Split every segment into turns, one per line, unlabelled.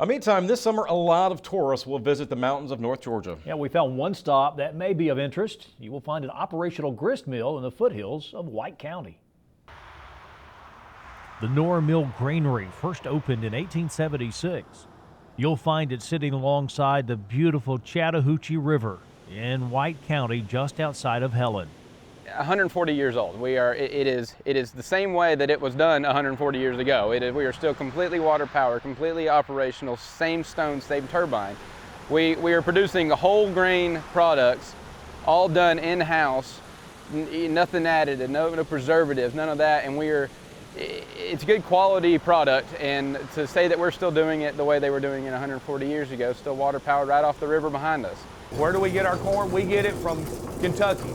Meantime, this summer, a lot of tourists will visit the mountains of North Georgia.
Yeah, we found one stop that may be of interest. You will find an operational grist mill in the foothills of White County. The Nora Mill Granary first opened in 1876. You'll find it sitting alongside the beautiful Chattahoochee River in White County, just outside of Helen.
140 years old. It is the same way that it was done 140 years ago. We are still completely water powered, completely operational, same stone, same turbine. We are producing whole grain products, all done in-house, nothing added, and no preservatives, none of that, and it's good quality product. And to say that we're still doing it the way they were doing it 140 years ago, still water powered right off the river behind us.
Where do we get our corn? We get it from Kentucky.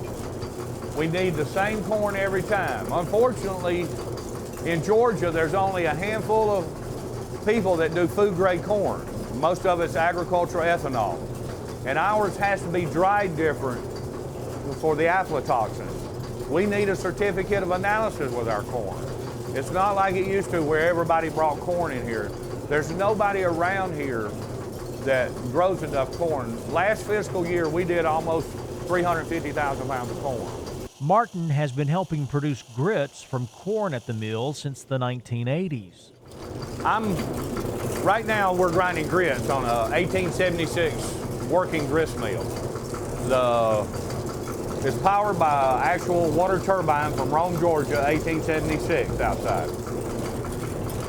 We need the same corn every time. Unfortunately, in Georgia, there's only a handful of people that do food-grade corn. Most of it's agricultural ethanol. And ours has to be dried different for the aflatoxins. We need a certificate of analysis with our corn. It's not like it used to where everybody brought corn in here. There's nobody around here that grows enough corn. Last fiscal year, we did almost 350,000 pounds of corn.
Martin has been helping produce grits from corn at the mill since the 1980s.
Right now we're grinding grits on a 1876 working grist mill. It's powered by an actual water turbine from Rome, Georgia, 1876 outside.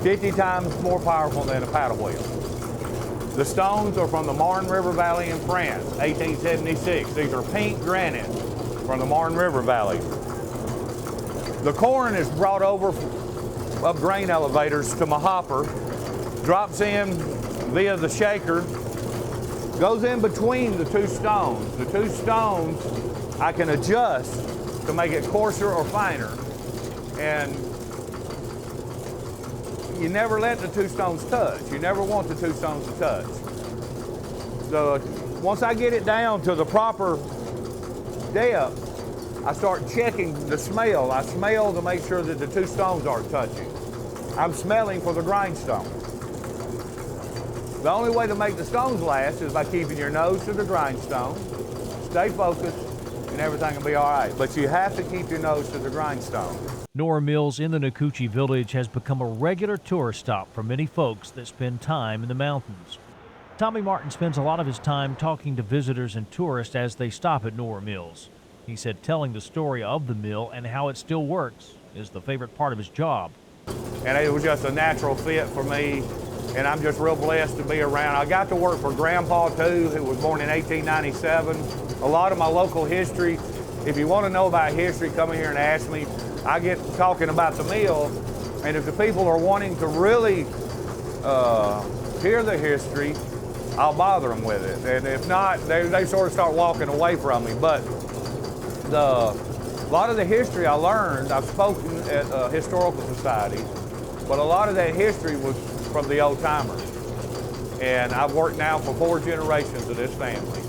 50 times more powerful than a paddle wheel. The stones are from the Marne River Valley in France, 1876. These are pink granite from the Marne River Valley. The corn is brought over up grain elevators to my hopper, drops in via the shaker, goes in between the two stones. The two stones I can adjust to make it coarser or finer. And you never let the two stones touch. You never want the two stones to touch. So once I get it down to the proper depth, I start checking the smell. I smell to make sure that the two stones aren't touching. I'm smelling for the grindstone. The only way to make the stones last is by keeping your nose to the grindstone, stay focused, and everything will be all right. But you have to keep your nose to the grindstone.
Nora Mills in the Nacoochee Village has become a regular tourist stop for many folks that spend time in the mountains. Tommy Martin spends a lot of his time talking to visitors and tourists as they stop at Nora Mills. He said telling the story of the mill and how it still works is the favorite part of his job.
And it was just a natural fit for me, and I'm just real blessed to be around. I got to work for Grandpa too, who was born in 1897. A lot of my local history, if you want to know about history, come in here and ask me. I get talking about the mill, and if the people are wanting to really hear the history, I'll bother them with it. And if not, they sort of start walking away from me. But a lot of the history I learned, I've spoken at historical societies, but a lot of that history was from the old timers. And I've worked now for 4 generations of this family.